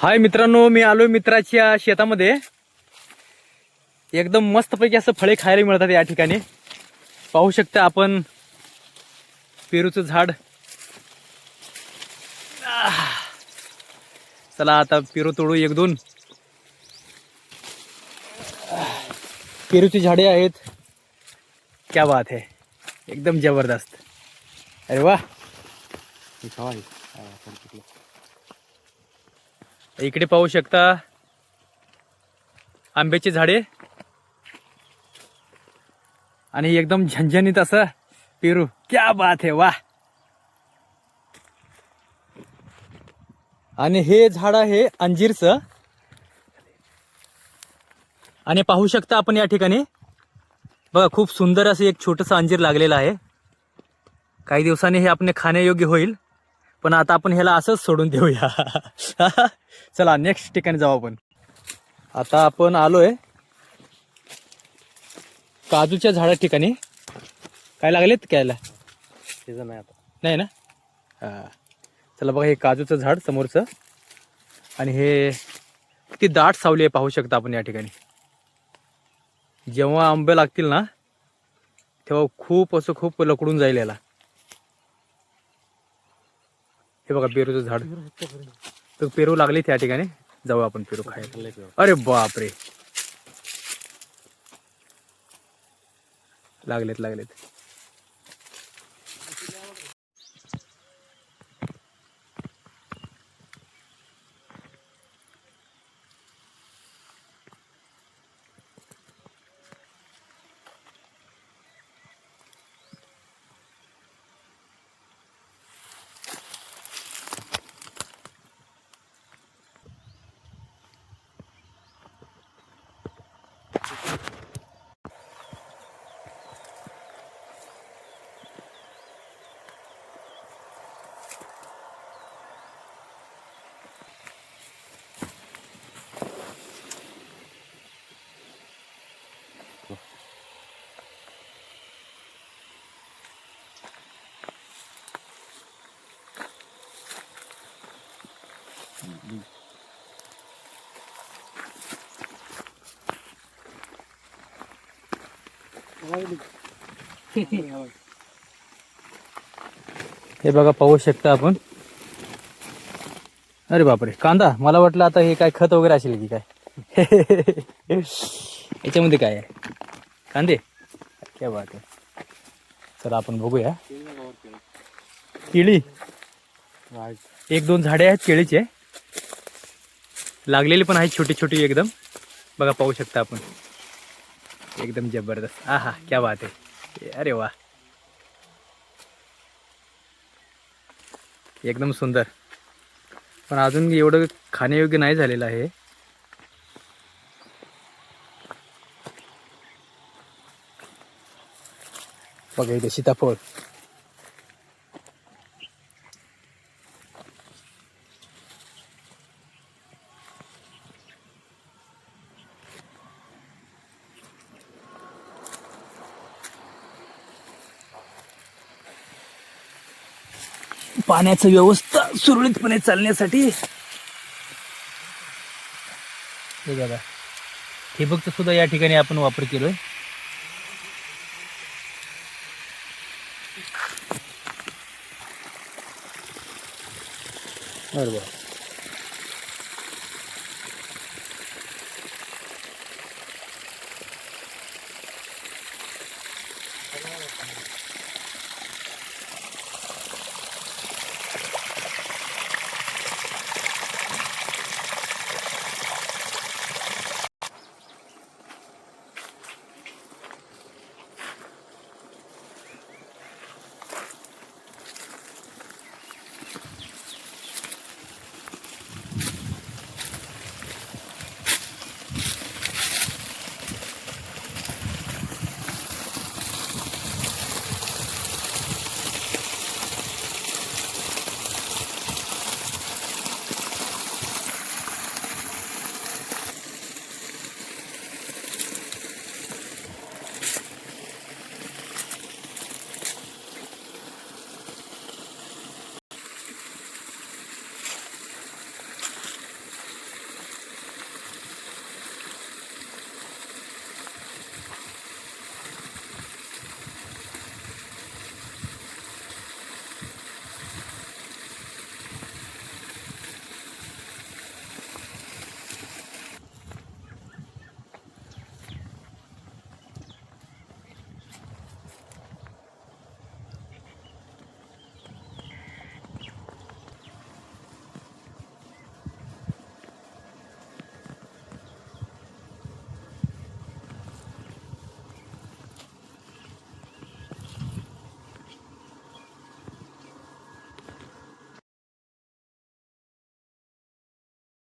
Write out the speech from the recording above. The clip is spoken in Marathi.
हाय मित्रांनो, मी आलोय मित्राच्या शेतामध्ये. एकदम मस्तपैकी असं फळे खायला मिळतात या ठिकाणी. पाहू शकता आपण पेरूचं झाड. चला आता पेरू तोडू एक दोन. पेरूची झाडे आहेत. क्या बात है, एकदम जबरदस्त. अरे वाह. इकडे पाहू शकता आंब्याची झाडे आणि एकदम झणझणीत असं पेरू. क्या बात है, वाह. आणि हे झाड आहे अंजीरचं. आणि पाहू शकता आपण या ठिकाणी बघा, खूप सुंदर असं एक छोटंसं अंजीर लागलेलं आहे. काही दिवसांनी हे आपले खाण्यायोग्य होईल, पण आता आपण ह्याला असंच सोडून देऊया. चला नेक्स्ट ठिकाणी जाऊ आपण. आता आपण आलोय काजूच्या झाडा ठिकाणी. काय लागलेत कायला सीझन आहे आता, नाही ना. हा, चला बघा, हे काजूचं झाड समोरचं. आणि हे किती दाट सावली आहे पाहू शकता आपण या ठिकाणी. जेव्हा आंबे लागतील ना तेव्हा खूप लकडून जाईल याला. हे बघा पेरूचं झाड. तर पेरू लागले त्या ठिकाणी. जाऊ आपण पेरू खायला. अरे बापरे, लागलेत. हे बघा पाहू शकता आपण. अरे बापरे, कांदा. मला वाटलं आता हे काय खत वगैरे असेल की काय. याच्यामध्ये काय आहे, कांदे. क्या बात आहे. चला आपण बघूया. केळी, एक दोन झाडे आहेत केळीचे. लागलेली पण आहेत छोटी छोटी एकदम. बघा पाहू शकता आपण, एकदम जबरदस्त. आहा, क्या बात आहे. अरे वा, एकदम सुंदर. पण अजून एवढं खाण्यायोग्य नाही झालेलं आहे. बघा इथे सीताफळ. पाण्याची व्यवस्था सुरळीतपणे चालण्यासाठी हे बघा, ठिबकचा सुद्धा या ठिकाणी आपण वापर केलोय. बरोबर.